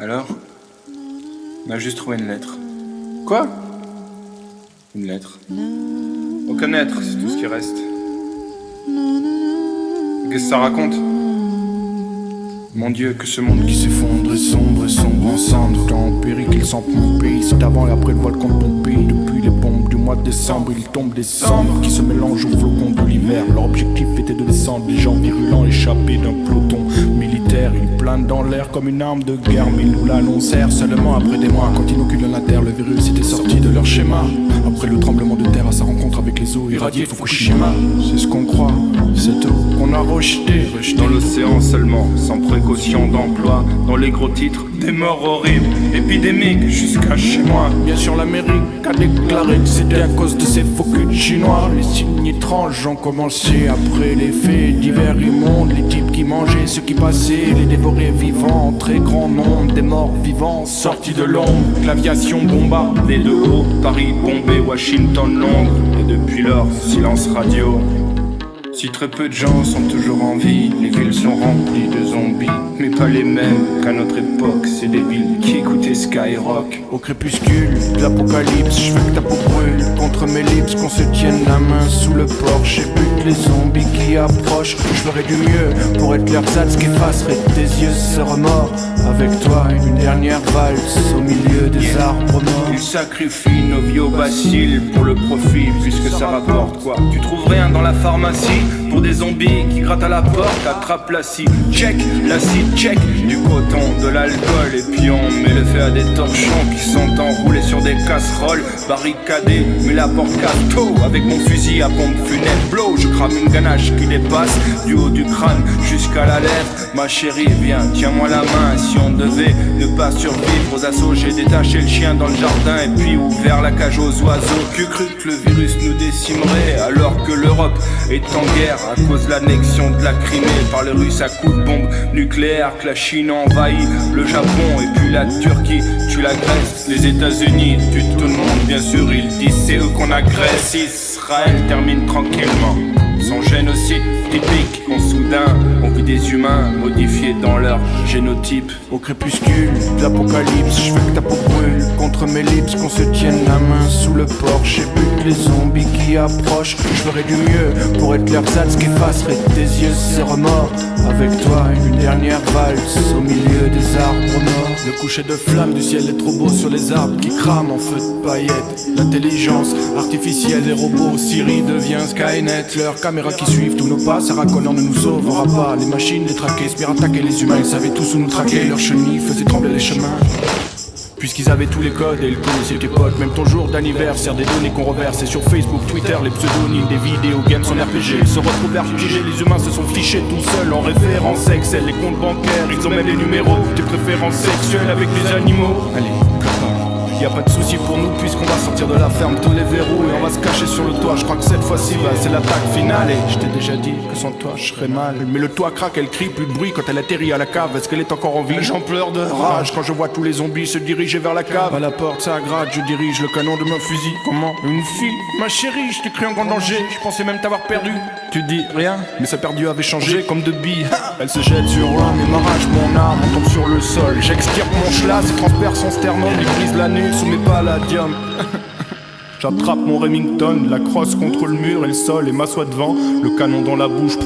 Alors, on a juste trouvé une lettre. Quoi? Une lettre. Aucun être, c'est tout ce qui reste. Qu'est-ce que ça raconte? Mon Dieu, que ce monde qui s'effondre est sombre en cendres. Tant péri qu'il sent mon pays. C'est avant et après le volcan de Pompéi. Depuis les bombes du mois de décembre, il tombe des cendres qui se mélangent aux flocons de l'hiver. Leur objectif était de descendre les gens virulents échappés d'un peloton militaire. Ils planent dans l'air comme une arme de guerre, mais nous l'annoncèrent seulement après des mois. Quand inoculent la terre, le virus était sorti de leur schéma. Après le tremblement de terre à sa rencontre avec les eaux irradiées de Fukushima. C'est ce qu'on croit, cette eau qu'on a rejetée dans l'océan seulement, sans précaution d'emploi. Dans les gros titres, des morts horribles, épidémiques jusqu'à chez moi. Bien sûr l'Amérique a déclaré que c'était à cause de ces faux culs chinois. Les signes étranges ont commencé après les faits divers immondes. Les types qui mangeaient ceux qui passaient, les dévoraient vivants. Très grand nombre des morts vivants sortis de l'ombre. L'aviation bombardée de haut, Paris, Bombay, Washington, Londres. Et depuis lors, silence radio. Si très peu de gens sont toujours en vie, les villes sont remplies de zombies, mais pas les mêmes qu'à notre époque. C'est des villes qui écoutaient Skyrock. Au crépuscule de l'apocalypse, je veux que ta peau brûle contre mes lips, qu'on se tienne la main sous le porche et bute les zombies qui approchent. Je ferai du mieux pour être l'ersatz qui effacerait tes yeux ce remords. Avec toi, une dernière valse au milieu des arbres morts. Ils sacrifient nos vieux bacilles pour le profit, puisque ça rapporte quoi? Tu trouves rien dans la pharmacie pour des zombies qui grattent à la porte, attrape l'acide, check, l'acide, check, du coton, de l'alcool, et puis on met le feu à des torchons qui sont enroulés sur des casseroles, barricadés, mais la porte casse-tôt, avec mon fusil à pompe funèbre, blow, je crame une ganache qui dépasse du haut du crâne jusqu'à la lèvre. Ma chérie, viens, tiens-moi la main, si on devait ne pas survivre aux assauts, j'ai détaché le chien dans le jardin et puis ouvert la cage aux oiseaux. Que cru que le virus nous décimerait alors que l'Europe est en guerre à cause de l'annexion de la Crimée par les Russes à coups de bombes nucléaires, que la Chine envahit le Japon et puis la Turquie tue la Grèce, les États-Unis tuent tout le monde, bien sûr ils disent c'est eux qu'on agresse. Israël termine tranquillement son génocide typique, quand soudain on vit des humains modifiés dans leur génotype. Au crépuscule de l'apocalypse, je veux que ta peau brûle contre mes lips, qu'on se tienne la main sous le porche et bute les zombies qui approchent. Je ferai du mieux pour être l'ersatz qui effacerait tes yeux ces remords. Avec toi, une dernière valse au milieu des arbres morts. Le coucher de flammes du ciel est trop beau sur les arbres qui crament en feu de paillettes. L'intelligence artificielle des robots, Siri devient Skynet. Leurs caméras qui suivent tous nos pas, Sarah Connor ne nous sauvera pas. Les machines, les traquer, se attaquer les humains, ils savaient tous où nous traquer. Leurs chenilles faisaient trembler les chemins, puisqu'ils avaient tous les codes et ils connaissaient tes potes. Même ton jour d'anniversaire, des données qu'on reverse. Et sur Facebook, Twitter, les pseudonymes des vidéos games en RPG. Ils se retrouvent figés, les humains se sont fichés tout seuls en référence Excel. Les comptes bancaires, ils ont même les numéros tes préférences sexuelles avec les animaux. Allez, y a pas de souci pour nous puisqu'on va sortir de la ferme tous les verrous et on va se cacher sur le toit. Je crois que cette fois-ci c'est l'attaque finale. Et je t'ai déjà dit que sans toi je serais mal. Mais le toit craque, elle crie, plus de bruit quand elle atterrit à la cave. Est-ce qu'elle est encore en vie? J'en pleure de rage quand je vois tous les zombies se diriger vers la cave. À la porte ça gratte, je dirige le canon de mon fusil. Comment? Une fille? Ma chérie, je t'ai cru en grand danger. Je pensais même t'avoir perdu. Tu dis rien, mais sa perdu avait changé comme de billes. Elle se jette sur l'homme et m'arrache mon arme, on tombe sur le sol. J'extirpe mon schlass et transperce son sternum, il brise la nuque sous mes palladiums. J'attrape mon Remington, la crosse contre le mur et le sol et m'assois devant, le canon dans la bouche.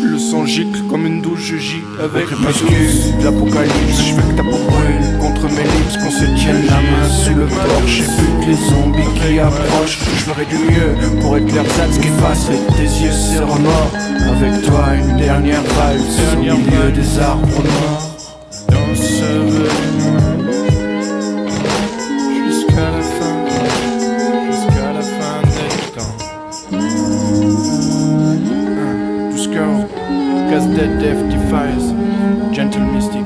Le sang gicle comme une douche, je gis avec crépuscule de l'apocalypse. Je veux que ta peau brûle contre mes lips, qu'on se tienne la main sous le porche et bute les zombies qui approchent. Je ferai du mieux pour être l'ersatz qui effacerait tes yeux ces remords. Avec toi une dernière valse au milieu des arbres morts. Danserai jusqu'à la fin des temps. Cause dead death defies gentle mystic.